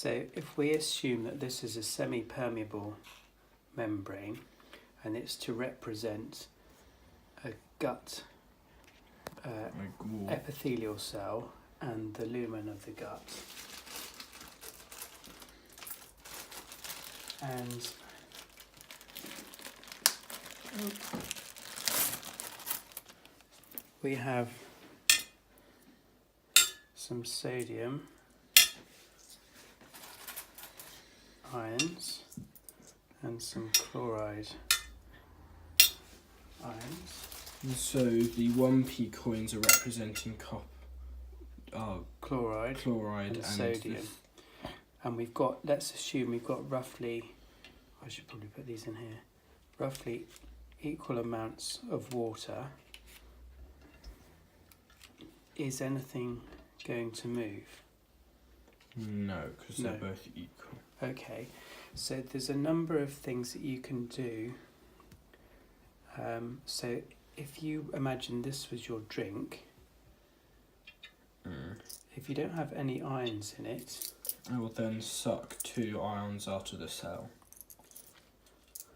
So if we assume that this is a semi-permeable membrane and it's to represent a gut epithelial cell and the lumen of the gut, and we have some sodium ions and some chloride ions. And so the 1p coins are representing Chloride and sodium. And we've got, let's assume we've got roughly, I should probably put these in here, roughly equal amounts of water. Is anything going to move? No, because they're both equal. Okay, so there's a number of things that you can do. So if you imagine this was your drink, if you don't have any ions in it, it will then suck 2 ions out of the cell.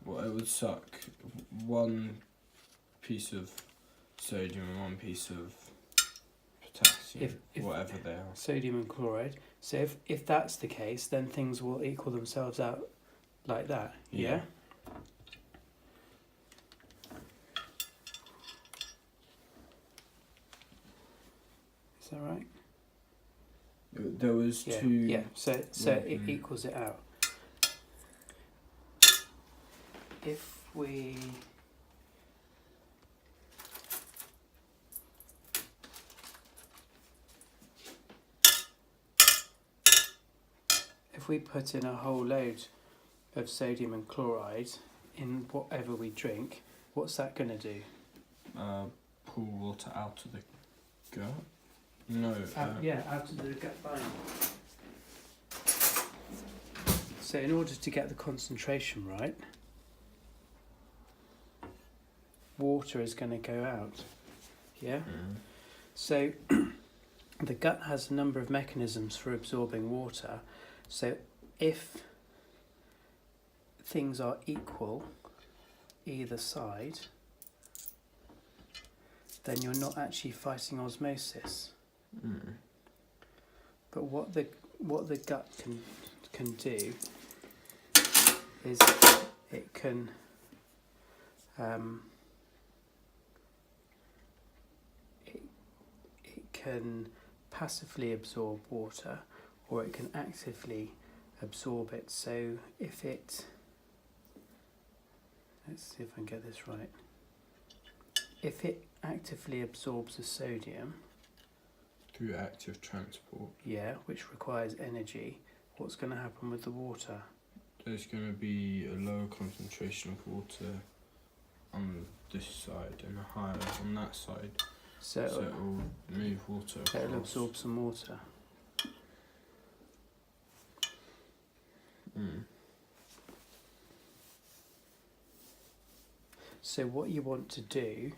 Well, it would suck 1 piece of sodium and 1 piece of potassium, if whatever they are. Sodium and chloride. So if that's the case, then things will equal themselves out like that, yeah? Is that right? There was 2... Yeah, so it equals it out. If we... If we put in a whole load of sodium and chloride in whatever we drink, what's that going to do? Pull water out of the gut? No. Out of the gut lining. So in order to get the concentration right, water is going to go out. Yeah? So the gut has a number of mechanisms for absorbing water. So if things are equal either side, then you're not actually fighting osmosis. But what the gut can do is it can it can passively absorb water, or it can actively absorb it. So if it, let's see if I can get this right. If it actively absorbs the sodium through active transport, which requires energy, what's going to happen with the water? There's going to be a lower concentration of water on this side and a higher on that side. So it will move water across. It'll absorb some water. So what you want to do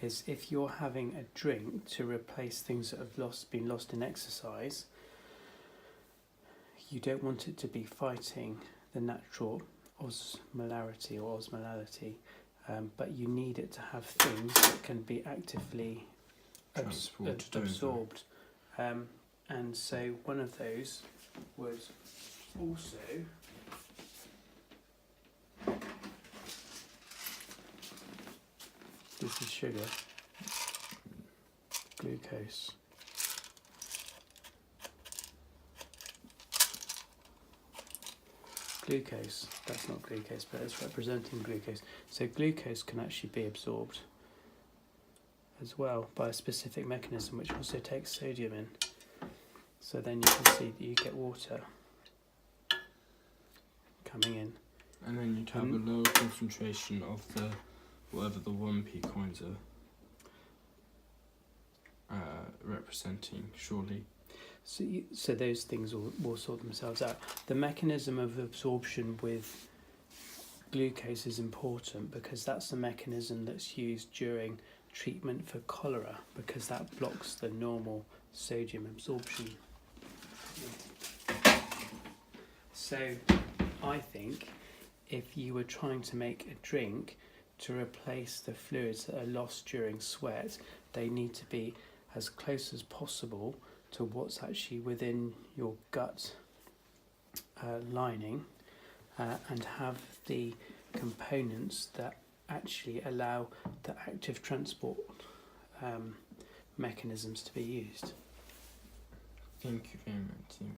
is, if you're having a drink to replace things that have been lost in exercise, you don't want it to be fighting the natural osmolarity, but you need it to have things that can be actively absorbed. And so one of those would also this is sugar, glucose. Glucose, that's not glucose, but it's representing glucose. So glucose can actually be absorbed as well by a specific mechanism which also takes sodium in. So then you can see that you get water coming in. And then you'd have a lower concentration of the whatever the 1p coins are representing, surely. So those things will sort themselves out. The mechanism of absorption with glucose is important because that's the mechanism that's used during treatment for cholera, because that blocks the normal sodium absorption. So I think if you were trying to make a drink to replace the fluids that are lost during sweat, they need to be as close as possible to what's actually within your gut lining, and have the components that actually allow the active transport mechanisms to be used. Thank you very much, Tim.